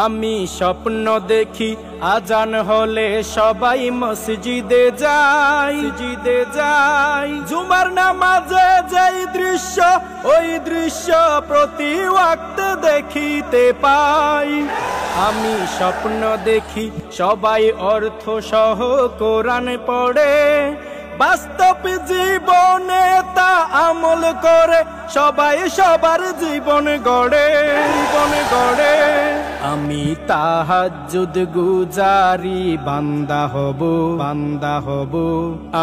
আমি স্বপ্ন দেখি আজান হলে সবাই মসজিদে যাই জুমার নামাজে যেই দৃশ্য ওই দৃশ্য প্রতি ওয়াক্ত দেখিতে পাই। আমি স্বপ্ন দেখি সবাই অর্থ সহ কোরআন পড়ে, বাস্তব জীবনে তা আমল করে সবাই সবার জীবন গড়ে। আমি তাহাজ্জুদ গুজারি বান্দা হব,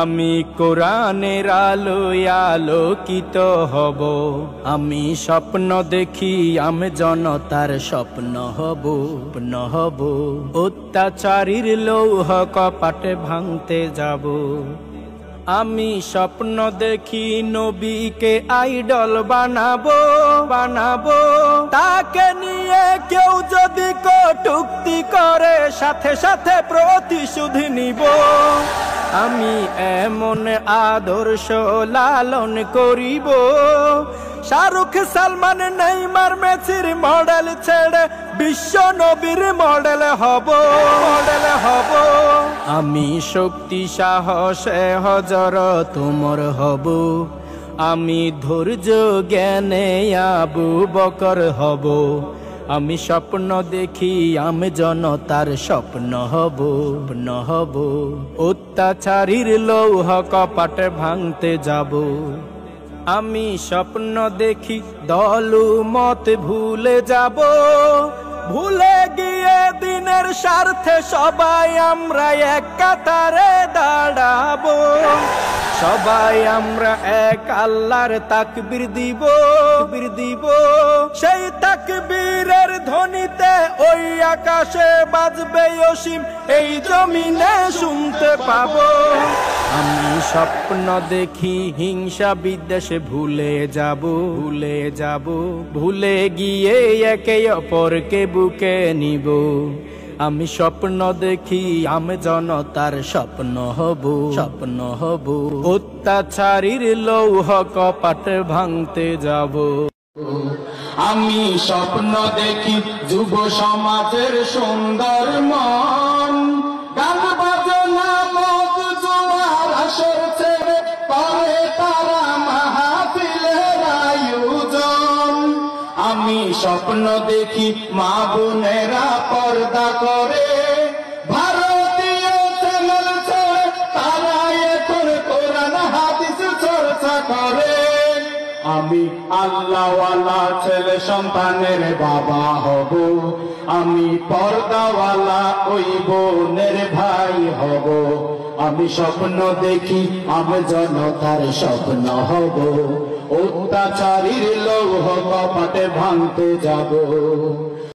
আমি কোরআনের আলোয় আলোকিত হব। আমি স্বপ্ন দেখি আমি জনতার স্বপ্ন হব, অত্যাচারীর লৌহ কপাট ভাঙতে যাব। আমি স্বপ্ন দেখি নবীকে আইডল বানাবো, তাকে নিয়ে কেউ যদি কটূক্তি করে সাথে সাথে প্রতিশোধ নিব। আমি এমন আদর্শ লালন করিব, শাহরুখ সালমান নেইমার মেসির মডেল ছেড়ে বিশ্ব নবীর মডেল হব। আমি শক্তি সাহসে হযরত ওমর হব, আমি ধৈর্য জ্ঞানে আবু বকর হব। আমি স্বপ্ন দেখি আমি জনতার স্বপ্ন হব, অত্যাচারীর লৌহ কপাট ভাঙতে যাব। আমি স্বপ্ন দেখি দলমত ভুলে যাব, ভুলে গিয়ে দিনের স্বার্থে সবাই আমরা এক কাতারে দাঁড়াবো। সবাই আমরা এক আল্লাহর তাকবীর দিব, সেই তাকবীরের ধ্বনিতে ওই আকাশে বাজবে অসীম, এই জমিনে শুনতে পাবো। আমি স্বপ্ন দেখি হিংসা বিদ্বেষে ভুলে যাব, ভুলে গিয়ে একে অপরকে বুকে নিব। আমি স্বপ্ন দেখি আমি জনতার স্বপ্ন হব, অত্যাচারীর লৌহ কপাট ভাঙতে যাব। আমি স্বপ্ন দেখি যুব সমাজের সুন্দর মন, গান বাজনা মদ জোয়ার আসর ছেড়ে করে তারা মাহফিলের আয়োজন। আমি স্বপ্ন দেখি মা বোনেরা পর্দা করে, ভারতীয় চ্যানেল ছেড়ে তারা এখন কোরআন হাদিস চর্চা করে। আমি আল্লাহওয়ালা ছেলে সন্তানের বাবা হব, আমি পর্দাওয়ালা ওই বোনের ভাই হব। আমি স্বপ্ন দেখি আমি জনতার স্বপ্ন হব, অত্যাচারীর লৌহ কপাটে ভাঙতে যাব।